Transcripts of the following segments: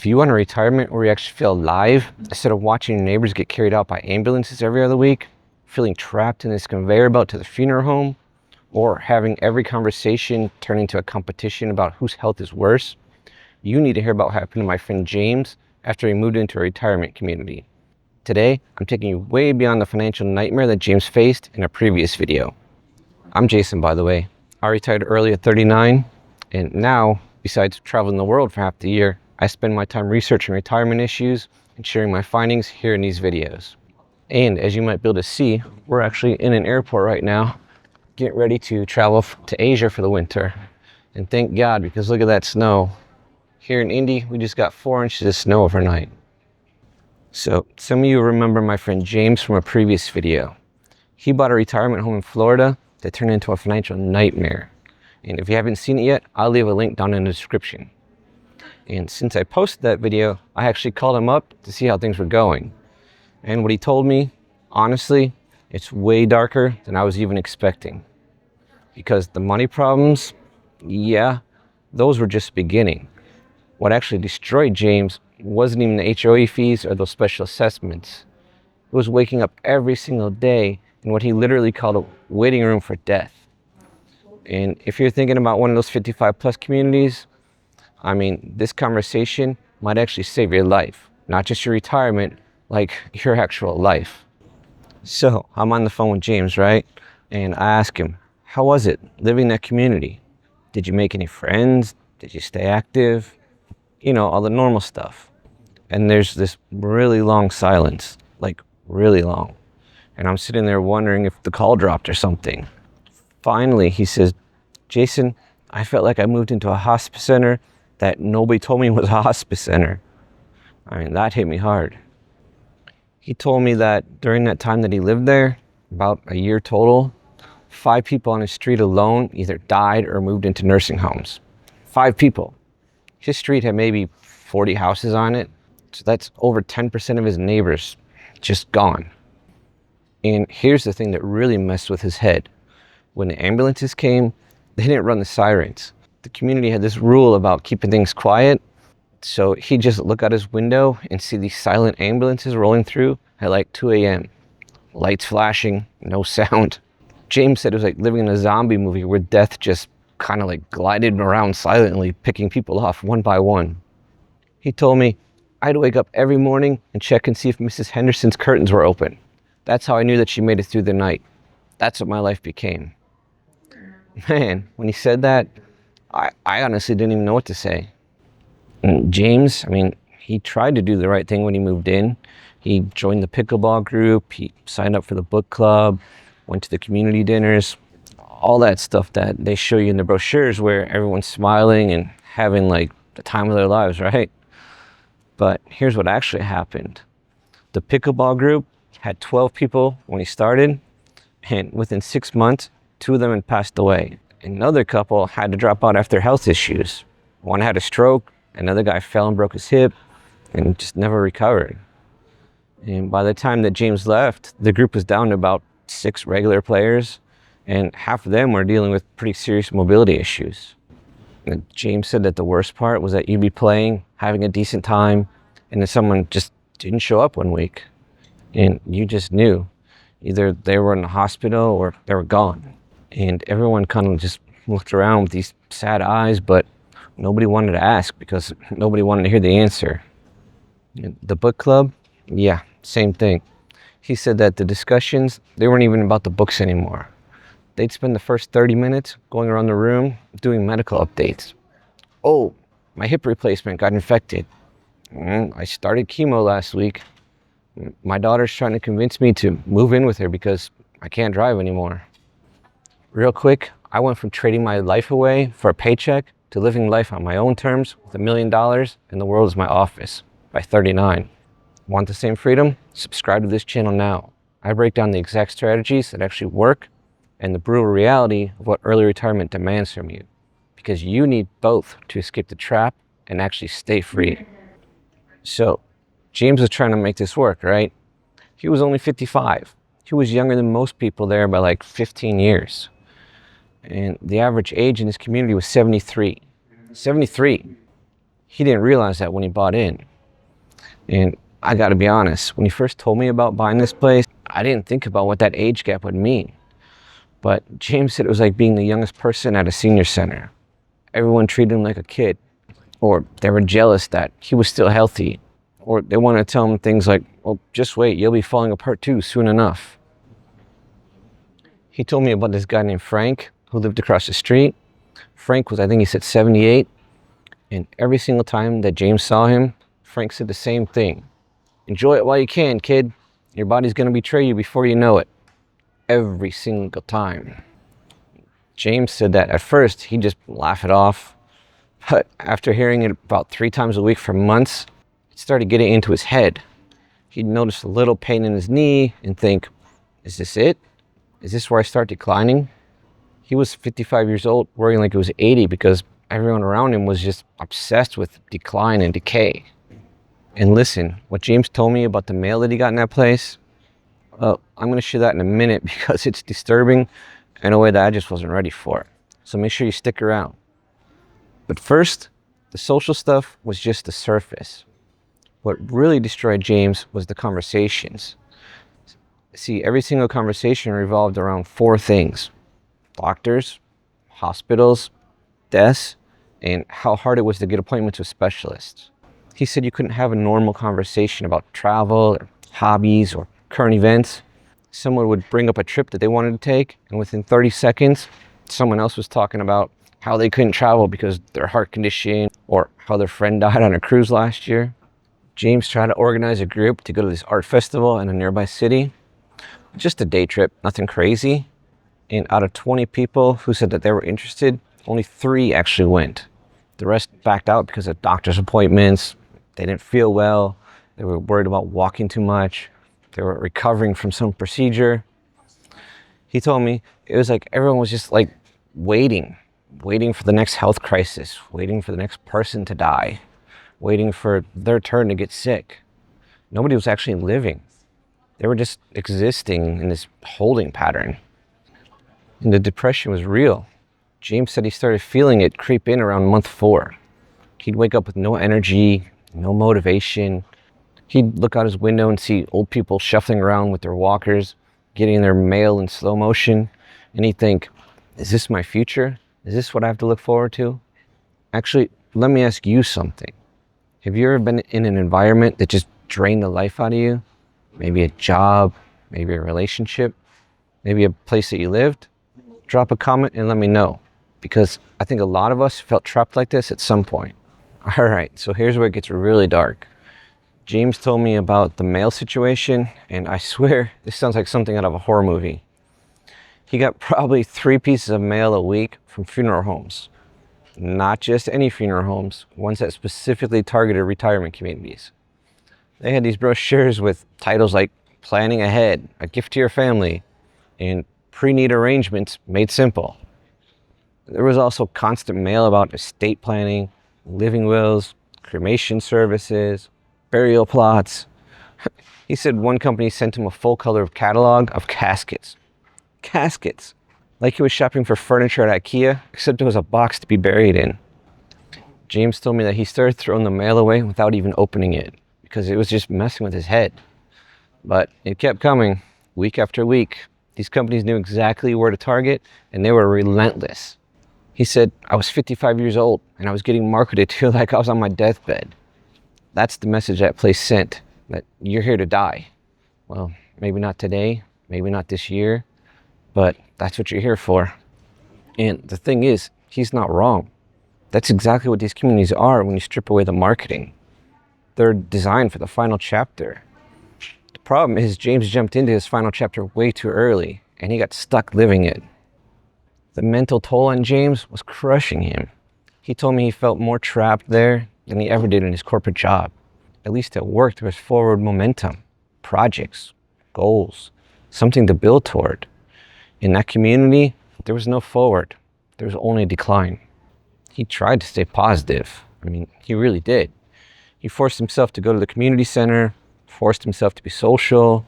If you want a retirement where you actually feel alive, instead of watching your neighbors get carried out by ambulances every other week, feeling trapped in this conveyor belt to the funeral home, or having every conversation turn into a competition about whose health is worse, you need to hear about what happened to my friend James after he moved into a retirement community. Today, I'm taking you way beyond the financial nightmare that James faced in a previous video. I'm Jason, by the way. I retired early at 39, and now, besides traveling the world for half the year, I spend my time researching retirement issues and sharing my findings here in these videos. And as you might be able to see, we're actually in an airport right now, getting ready to travel to Asia for the winter. And thank God, because look at that snow. Here in Indy, we just got 4 inches of snow overnight. So some of you remember my friend James from a previous video. He bought a retirement home in Florida that turned into a financial nightmare. And if you haven't seen it yet, I'll leave a link down in the description. And since I posted that video, I actually called him up to see how things were going. And what he told me, honestly, it's way darker than I was even expecting. Because the money problems, yeah, those were just beginning. What actually destroyed James wasn't even the HOA fees or those special assessments. It was waking up every single day in what he literally called a waiting room for death. And if you're thinking about one of those 55 plus communities, I mean, this conversation might actually save your life, not just your retirement, like your actual life. So I'm on the phone with James, right? And I ask him, how was it living in that community? Did you make any friends? Did you stay active? You know, all the normal stuff. And there's this really long silence, like really long. And I'm sitting there wondering if the call dropped or something. Finally, he says, Jason, I felt like I moved into a hospice center that nobody told me was a hospice center. I mean, that hit me hard. He told me that during that time that he lived there, about a year total, 5 people on his street alone either died or moved into nursing homes. 5 people. His street had maybe 40 houses on it, so that's over 10% of his neighbors just gone. And here's the thing that really messed with his head. When the ambulances came, they didn't run the sirens. The community had this rule about keeping things quiet, so he'd just look out his window and see these silent ambulances rolling through at like 2 a.m. Lights flashing, no sound. James said it was like living in a zombie movie where death just kind of like glided around silently, picking people off one by one. He told me, I'd wake up every morning and check and see if Mrs. Henderson's curtains were open. That's how I knew that she made it through the night. That's what my life became. Man, when he said that, I honestly didn't even know what to say. And James, I mean, he tried to do the right thing when he moved in. He joined the pickleball group, he signed up for the book club, went to the community dinners, all that stuff that they show you in the brochures where everyone's smiling and having like the time of their lives, right? But here's what actually happened. The pickleball group had 12 people when he started, and within 6 months, 2 of them had passed away. Another couple had to drop out after health issues. One had a stroke, another guy fell and broke his hip, and just never recovered. And by the time that James left, the group was down to about 6 regular players, and half of them were dealing with pretty serious mobility issues. And James said that the worst part was that you'd be playing, having a decent time, and then someone just didn't show up one week. And you just knew. Either they were in the hospital or they were gone. And everyone kind of just looked around with these sad eyes, but nobody wanted to ask because nobody wanted to hear the answer. And the book club, yeah, same thing. He said that the discussions, they weren't even about the books anymore. They'd spend the first 30 minutes going around the room doing medical updates. Oh, my hip replacement got infected. I started chemo last week. My daughter's trying to convince me to move in with her because I can't drive anymore. Real quick, I went from trading my life away for a paycheck to living life on my own terms with $1 million and the world is my office by 39. Want the same freedom? Subscribe to this channel now. I break down the exact strategies that actually work and the brutal reality of what early retirement demands from you, because you need both to escape the trap and actually stay free. So James was trying to make this work, right? He was only 55. He was younger than most people there by like 15 years. And the average age in his community was 73. 73. He didn't realize that when he bought in. And I gotta be honest, when he first told me about buying this place, I didn't think about what that age gap would mean. But James said it was like being the youngest person at a senior center. Everyone treated him like a kid, or they were jealous that he was still healthy, or they wanted to tell him things like, well, just wait, you'll be falling apart too soon enough. He told me about this guy named Frank who lived across the street. Frank was, I think he said 78, and every single time that James saw him, Frank said the same thing. Enjoy it while you can, kid. Your body's gonna betray you before you know it. Every single time. James said that at first he'd just laugh it off, but after hearing it about 3 times a week for months, it started getting into his head. He'd notice a little pain in his knee and think, is this it? Is this where I start declining? He was 55 years old, worrying like he was 80 because everyone around him was just obsessed with decline and decay. And listen, what James told me about the mail that he got in that place, I'm going to share that in a minute because it's disturbing in a way that I just wasn't ready for. So make sure you stick around. But first, the social stuff was just the surface. What really destroyed James was the conversations. See, every single conversation revolved around 4 things: doctors, hospitals, deaths, and how hard it was to get appointments with specialists. He said you couldn't have a normal conversation about travel or hobbies or current events. Someone would bring up a trip that they wanted to take, and within 30 seconds, someone else was talking about how they couldn't travel because their heart condition or how their friend died on a cruise last year. James tried to organize a group to go to this art festival in a nearby city. Just a day trip, nothing crazy. And out of 20 people who said that they were interested, only 3 actually went. The rest backed out because of doctor's appointments. They didn't feel well. They were worried about walking too much. They were recovering from some procedure. He told me it was like everyone was just like waiting for the next health crisis, waiting for the next person to die, waiting for their turn to get sick. Nobody was actually living. They were just existing in this holding pattern. And the depression was real. James said he started feeling it creep in around month 4. He'd wake up with no energy, no motivation. He'd look out his window and see old people shuffling around with their walkers, getting their mail in slow motion. And he'd think, is this my future? Is this what I have to look forward to? Actually, let me ask you something. Have you ever been in an environment that just drained the life out of you? Maybe a job, maybe a relationship, maybe a place that you lived? Drop a comment and let me know, because I think a lot of us felt trapped like this at some point. All right, so here's where it gets really dark. James told me about the mail situation, and I swear this sounds like something out of a horror movie. He got probably 3 pieces of mail a week from funeral homes. Not just any funeral homes, ones that specifically targeted retirement communities. They had these brochures with titles like Planning Ahead, A Gift to Your Family, and Pre-Need Arrangements Made Simple. There was also constant mail about estate planning, living wills, cremation services, burial plots. He said one company sent him a full color catalog of caskets. Caskets! Like he was shopping for furniture at IKEA, except it was a box to be buried in. James told me that he started throwing the mail away without even opening it, because it was just messing with his head. But it kept coming, week after week. These companies knew exactly where to target, and they were relentless. He said, I was 55 years old, and I was getting marketed to like I was on my deathbed. That's the message that place sent, that you're here to die. Well, maybe not today, maybe not this year, but that's what you're here for. And the thing is, he's not wrong. That's exactly what these communities are when you strip away the marketing. They're designed for the final chapter. The problem is James jumped into his final chapter way too early, and he got stuck living it. The mental toll on James was crushing him. He told me he felt more trapped there than he ever did in his corporate job. At least at work, there was forward momentum, projects, goals, something to build toward. In that community, there was no forward. There was only decline. He tried to stay positive. I mean, he really did. He forced himself to go to the community center, forced himself to be social,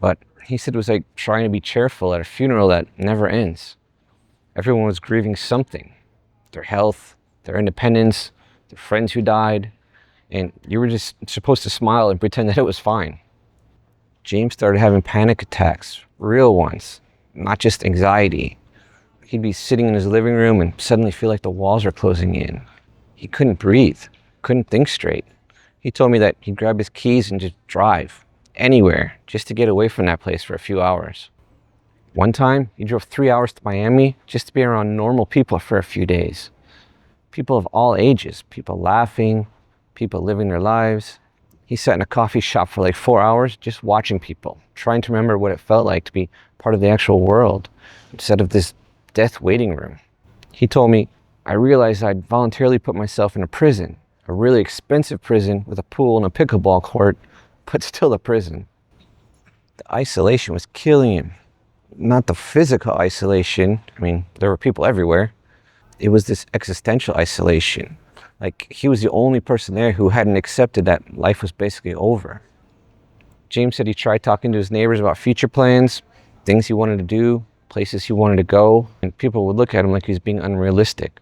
but he said it was like trying to be cheerful at a funeral that never ends. Everyone was grieving something: their health, their independence, their friends who died, and you were just supposed to smile and pretend that it was fine. James started having panic attacks, real ones, not just anxiety. He'd be sitting in his living room and suddenly feel like the walls are closing in. He couldn't breathe, couldn't think straight. He told me that he'd grab his keys and just drive anywhere just to get away from that place for a few hours. One time, he drove 3 hours to Miami just to be around normal people for a few days. People of all ages, people laughing, people living their lives. He sat in a coffee shop for like 4 hours just watching people, trying to remember what it felt like to be part of the actual world instead of this death waiting room. He told me, I realized I'd voluntarily put myself in a prison, a really expensive prison with a pool and a pickleball court, but still a prison. The isolation was killing him. Not the physical isolation. I mean, there were people everywhere. It was this existential isolation. Like he was the only person there who hadn't accepted that life was basically over. James said he tried talking to his neighbors about future plans, things he wanted to do, places he wanted to go, and people would look at him like he was being unrealistic.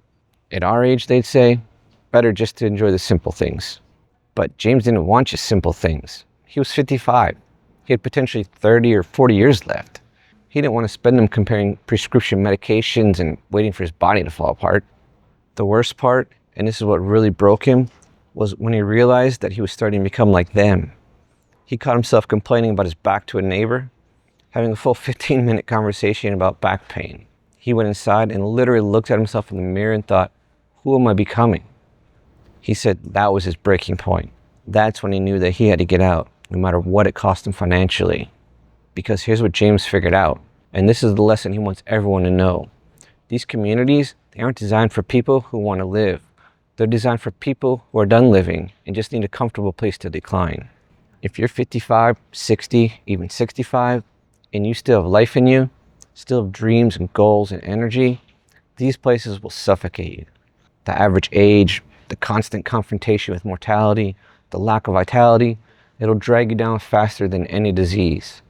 At our age, they'd say, better just to enjoy the simple things. But James didn't want just simple things. He was 55. He had potentially 30 or 40 years left. He didn't want to spend them comparing prescription medications and waiting for his body to fall apart. The worst part, and this is what really broke him, was when he realized that he was starting to become like them. He caught himself complaining about his back to a neighbor, having a full 15-minute conversation about back pain. He went inside and literally looked at himself in the mirror and thought, who am I becoming? He said that was his breaking point. That's when he knew that he had to get out, no matter what it cost him financially. Because here's what James figured out, and this is the lesson he wants everyone to know. These communities, they aren't designed for people who want to live. They're designed for people who are done living and just need a comfortable place to decline. If you're 55, 60, even 65, and you still have life in you, still have dreams and goals and energy, these places will suffocate you. The average age, the constant confrontation with mortality, the lack of vitality, it'll drag you down faster than any disease.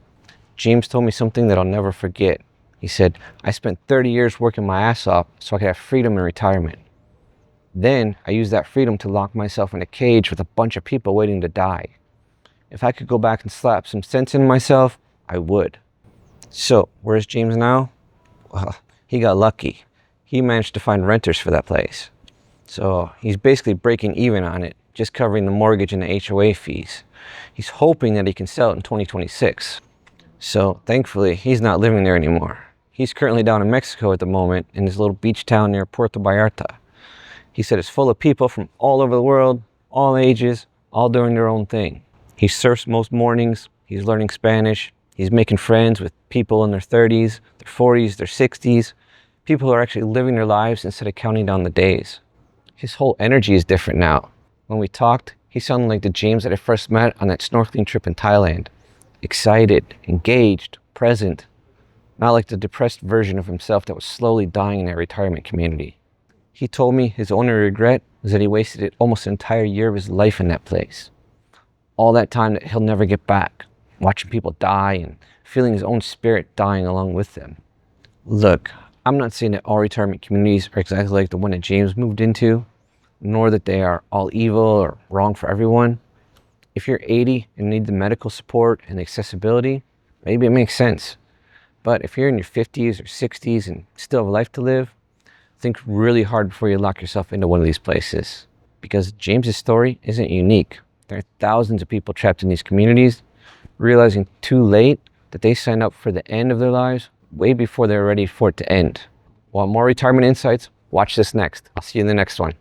James told me something that I'll never forget. He said, I spent 30 years working my ass off so I could have freedom in retirement. Then I used that freedom to lock myself in a cage with a bunch of people waiting to die. If I could go back and slap some sense in myself, I would. So, where's James now? Well, he got lucky. He managed to find renters for that place. So he's basically breaking even on it, just covering the mortgage and the HOA fees. He's hoping that he can sell it in 2026. So thankfully, he's not living there anymore. He's currently down in Mexico at the moment in his little beach town near Puerto Vallarta. He said it's full of people from all over the world, all ages, all doing their own thing. He surfs most mornings, he's learning Spanish, he's making friends with people in their 30s, their 40s, their 60s, people who are actually living their lives instead of counting down the days. His whole energy is different now. When we talked, he sounded like the James that I first met on that snorkeling trip in Thailand. Excited, engaged, present. Not like the depressed version of himself that was slowly dying in that retirement community. He told me his only regret was that he wasted almost an entire year of his life in that place. All that time that he'll never get back, watching people die and feeling his own spirit dying along with them. Look, I'm not saying that all retirement communities are exactly like the one that James moved into, nor that they are all evil or wrong for everyone. If you're 80 and need the medical support and the accessibility, maybe it makes sense. But if you're in your 50s or 60s and still have a life to live, think really hard before you lock yourself into one of these places. Because James's story isn't unique. There are thousands of people trapped in these communities, realizing too late that they signed up for the end of their lives way before they're ready for it to end. Want more retirement insights? Watch this next. I'll see you in the next one.